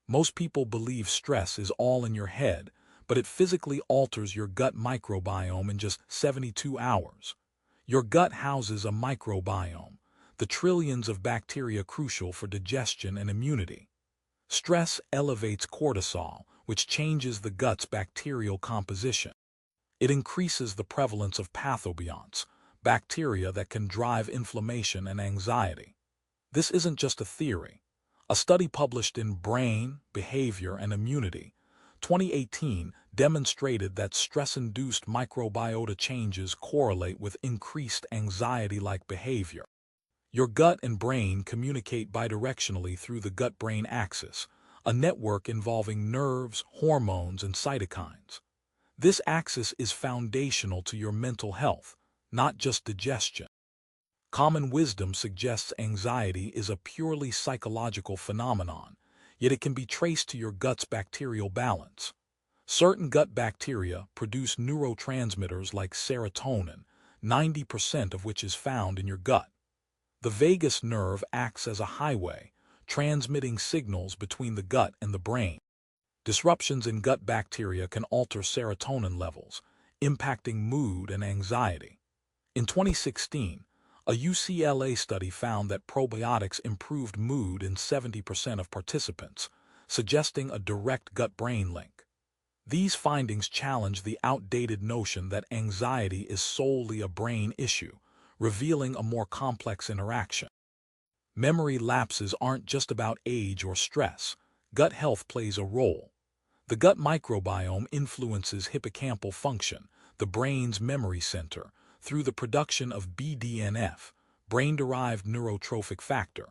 Most people believe stress is all in your head, but it physically alters your gut microbiome in just 72 hours. Your gut houses a microbiome, the trillions of bacteria crucial for digestion and immunity. Stress elevates cortisol, which changes the gut's bacterial composition. It increases the prevalence of pathobionts, bacteria that can drive inflammation and anxiety. This isn't just a theory. A study published in Brain, Behavior, and Immunity, 2018, demonstrated that stress-induced microbiota changes correlate with increased anxiety-like behavior. Your gut and brain communicate bidirectionally through the gut-brain axis, a network involving nerves, hormones, and cytokines. This axis is foundational to your mental health, not just digestion. Common wisdom suggests anxiety is a purely psychological phenomenon, yet it can be traced to your gut's bacterial balance. Certain gut bacteria produce neurotransmitters like serotonin, 90% of which is found in your gut. The vagus nerve acts as a highway, transmitting signals between the gut and the brain. Disruptions in gut bacteria can alter serotonin levels, impacting mood and anxiety. In 2016, a UCLA study found that probiotics improved mood in 70% of participants, suggesting a direct gut-brain link. These findings challenge the outdated notion that anxiety is solely a brain issue, revealing a more complex interaction. Memory lapses aren't just about age or stress. Gut health plays a role. The gut microbiome influences hippocampal function, the brain's memory center, through the production of BDNF, brain-derived neurotrophic factor.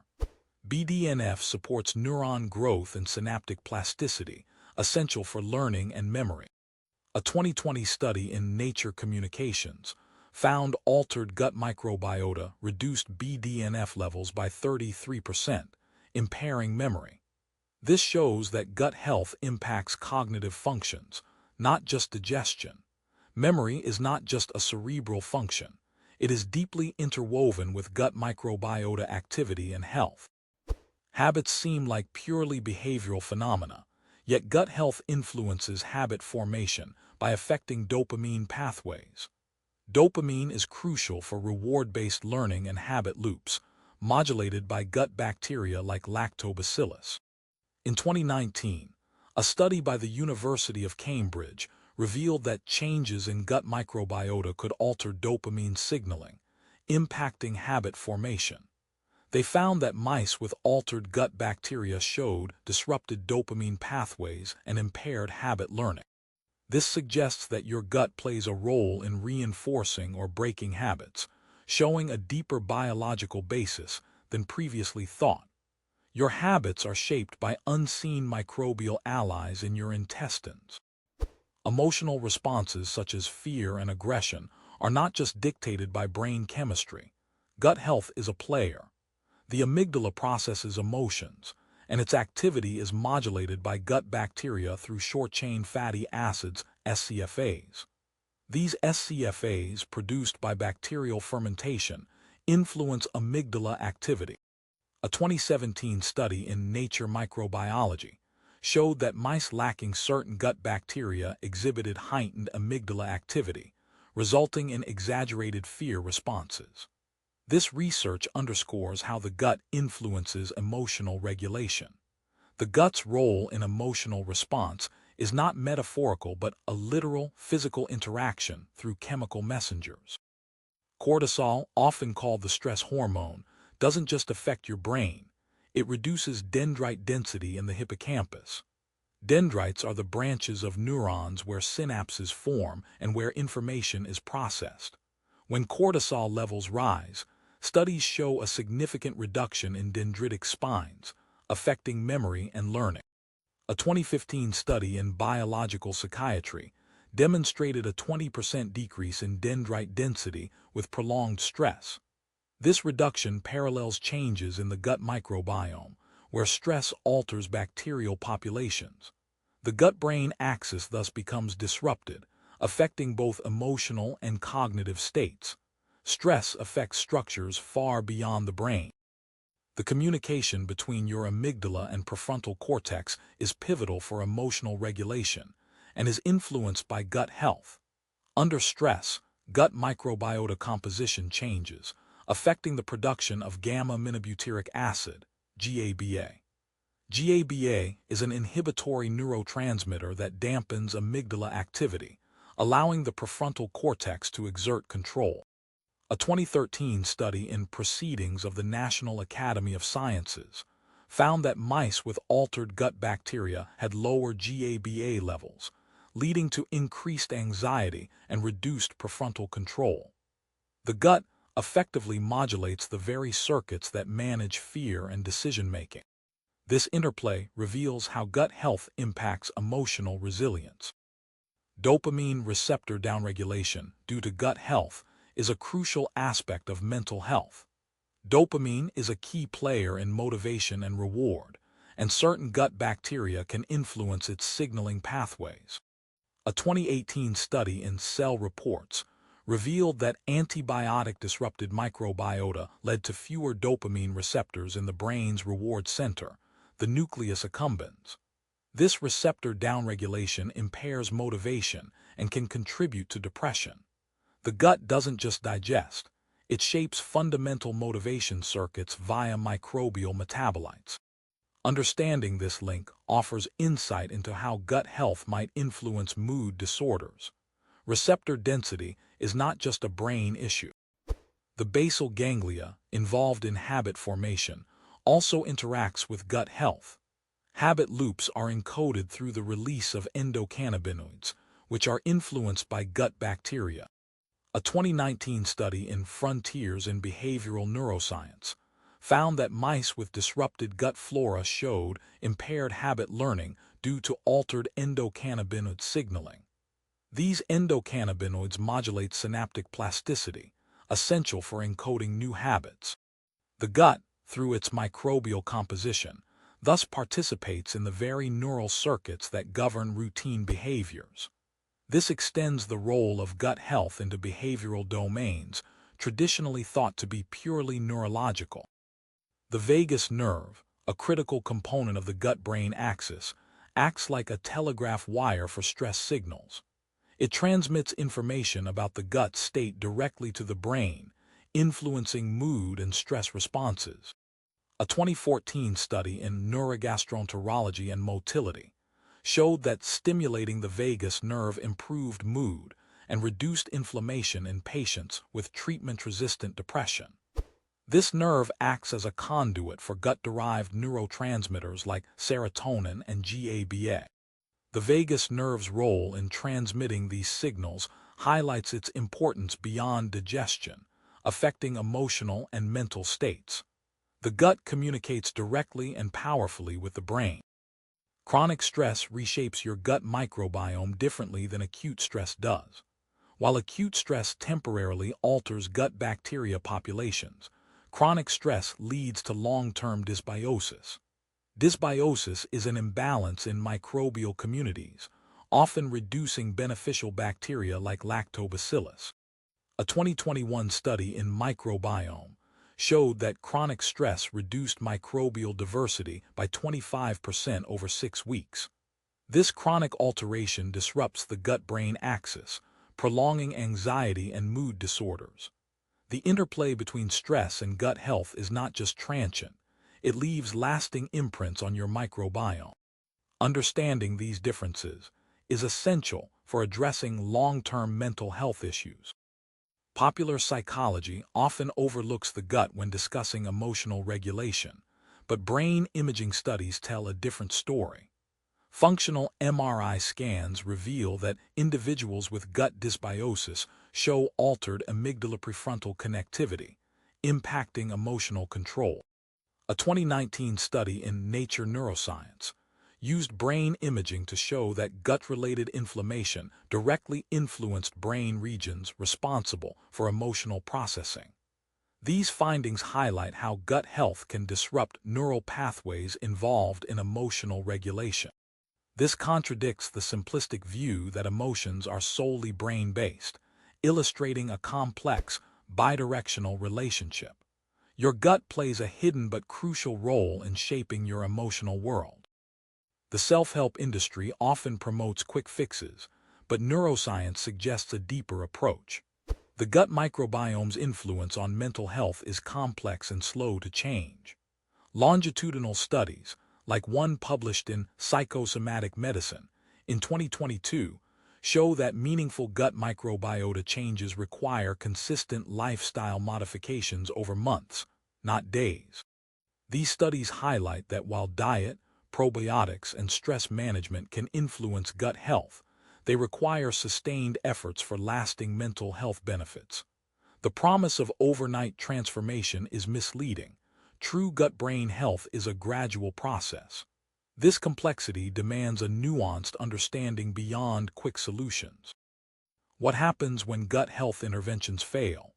BDNF supports neuron growth and synaptic plasticity, essential for learning and memory. A 2020 study in Nature Communications found altered gut microbiota reduced BDNF levels by 33%, impairing memory. This shows that gut health impacts cognitive functions, not just digestion. Memory is not just a cerebral function. It is deeply interwoven with gut microbiota activity and health. Habits seem like purely behavioral phenomena, yet gut health influences habit formation by affecting dopamine pathways. Dopamine is crucial for reward-based learning and habit loops, modulated by gut bacteria like lactobacillus. In 2019, a study by the University of Cambridge revealed that changes in gut microbiota could alter dopamine signaling, impacting habit formation. They found that mice with altered gut bacteria showed disrupted dopamine pathways and impaired habit learning. This suggests that your gut plays a role in reinforcing or breaking habits, showing a deeper biological basis than previously thought. Your habits are shaped by unseen microbial allies in your intestines. Emotional responses such as fear and aggression are not just dictated by brain chemistry. Gut health is a player. The amygdala processes emotions, and its activity is modulated by gut bacteria through short-chain fatty acids, SCFAs. These SCFAs, produced by bacterial fermentation, influence amygdala activity. A 2017 study in Nature Microbiology showed that mice lacking certain gut bacteria exhibited heightened amygdala activity, resulting in exaggerated fear responses. This research underscores how the gut influences emotional regulation. The gut's role in emotional response is not metaphorical but a literal, physical interaction through chemical messengers. Cortisol, often called the stress hormone, doesn't just affect your brain. It reduces dendrite density in the hippocampus. Dendrites are the branches of neurons where synapses form and where information is processed. When cortisol levels rise, studies show a significant reduction in dendritic spines, affecting memory and learning. A 2015 study in biological psychiatry demonstrated a 20% decrease in dendrite density with prolonged stress. This reduction parallels changes in the gut microbiome, where stress alters bacterial populations. The gut-brain axis thus becomes disrupted, affecting both emotional and cognitive states. Stress affects structures far beyond the brain. The communication between your amygdala and prefrontal cortex is pivotal for emotional regulation and is influenced by gut health. Under stress, gut microbiota composition changes, affecting the production of gamma-aminobutyric acid, GABA. GABA is an inhibitory neurotransmitter that dampens amygdala activity, allowing the prefrontal cortex to exert control. A 2013 study in Proceedings of the National Academy of Sciences found that mice with altered gut bacteria had lower GABA levels, leading to increased anxiety and reduced prefrontal control. The gut effectively modulates the very circuits that manage fear and decision-making. This interplay reveals how gut health impacts emotional resilience. Dopamine receptor downregulation due to gut health is a crucial aspect of mental health. Dopamine is a key player in motivation and reward, and certain gut bacteria can influence its signaling pathways. A 2018 study in Cell Reports revealed that antibiotic-disrupted microbiota led to fewer dopamine receptors in the brain's reward center, the nucleus accumbens. This receptor downregulation impairs motivation and can contribute to depression. The gut doesn't just digest, it shapes fundamental motivation circuits via microbial metabolites. Understanding this link offers insight into how gut health might influence mood disorders. Receptor density is not just a brain issue. The basal ganglia, involved in habit formation, also interacts with gut health. Habit loops are encoded through the release of endocannabinoids, which are influenced by gut bacteria. A 2019 study in Frontiers in Behavioral Neuroscience found that mice with disrupted gut flora showed impaired habit learning due to altered endocannabinoid signaling. These endocannabinoids modulate synaptic plasticity, essential for encoding new habits. The gut, through its microbial composition, thus participates in the very neural circuits that govern routine behaviors. This extends the role of gut health into behavioral domains, traditionally thought to be purely neurological. The vagus nerve, a critical component of the gut-brain axis, acts like a telegraph wire for stress signals. It transmits information about the gut state directly to the brain, influencing mood and stress responses. A 2014 study in Neurogastroenterology and Motility showed that stimulating the vagus nerve improved mood and reduced inflammation in patients with treatment-resistant depression. This nerve acts as a conduit for gut-derived neurotransmitters like serotonin and GABA. The vagus nerve's role in transmitting these signals highlights its importance beyond digestion, affecting emotional and mental states. The gut communicates directly and powerfully with the brain. Chronic stress reshapes your gut microbiome differently than acute stress does. While acute stress temporarily alters gut bacteria populations, chronic stress leads to long-term dysbiosis. Dysbiosis is an imbalance in microbial communities, often reducing beneficial bacteria like lactobacillus. A 2021 study in Microbiome showed that chronic stress reduced microbial diversity by 25% over 6 weeks. This chronic alteration disrupts the gut-brain axis, prolonging anxiety and mood disorders. The interplay between stress and gut health is not just transient, it leaves lasting imprints on your microbiome. Understanding these differences is essential for addressing long-term mental health issues. Popular psychology often overlooks the gut when discussing emotional regulation, but brain imaging studies tell a different story. Functional MRI scans reveal that individuals with gut dysbiosis show altered amygdala-prefrontal connectivity, impacting emotional control. A 2019 study in Nature Neuroscience used brain imaging to show that gut-related inflammation directly influenced brain regions responsible for emotional processing. These findings highlight how gut health can disrupt neural pathways involved in emotional regulation. This contradicts the simplistic view that emotions are solely brain-based, illustrating a complex, bidirectional relationship. Your gut plays a hidden but crucial role in shaping your emotional world. The self-help industry often promotes quick fixes, but neuroscience suggests a deeper approach. The gut microbiome's influence on mental health is complex and slow to change. Longitudinal studies, like one published in Psychosomatic Medicine in 2022, show that meaningful gut microbiota changes require consistent lifestyle modifications over months, not days. These studies highlight that while diet, probiotics, and stress management can influence gut health, they require sustained efforts for lasting mental health benefits. The promise of overnight transformation is misleading. True gut-brain health is a gradual process. This complexity demands a nuanced understanding beyond quick solutions. What happens when gut health interventions fail?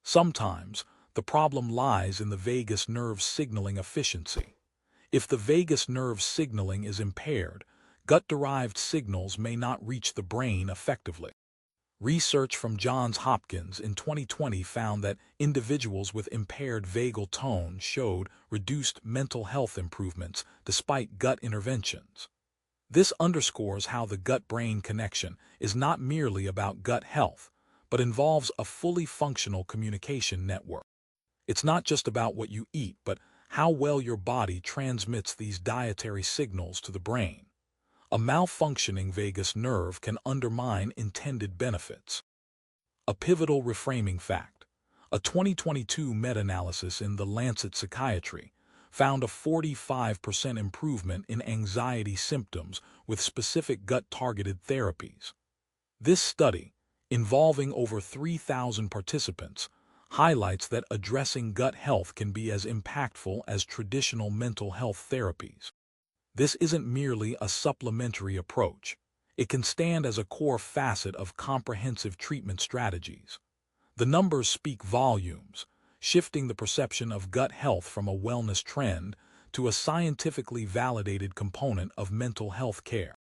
Sometimes, the problem lies in the vagus nerve signaling efficiency. If the vagus nerve signaling is impaired, gut-derived signals may not reach the brain effectively. Research from Johns Hopkins in 2020 found that individuals with impaired vagal tone showed reduced mental health improvements despite gut interventions. This underscores how the gut-brain connection is not merely about gut health, but involves a fully functional communication network. It's not just about what you eat, but how well your body transmits these dietary signals to the brain. A malfunctioning vagus nerve can undermine intended benefits. A pivotal reframing fact. A 2022 meta-analysis in The Lancet Psychiatry found a 45% improvement in anxiety symptoms with specific gut-targeted therapies. This study, involving over 3,000 participants, highlights that addressing gut health can be as impactful as traditional mental health therapies. This isn't merely a supplementary approach. It can stand as a core facet of comprehensive treatment strategies. The numbers speak volumes, shifting the perception of gut health from a wellness trend to a scientifically validated component of mental health care.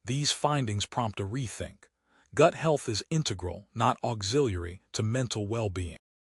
These findings prompt a rethink. Gut health is integral, not auxiliary, to mental well-being.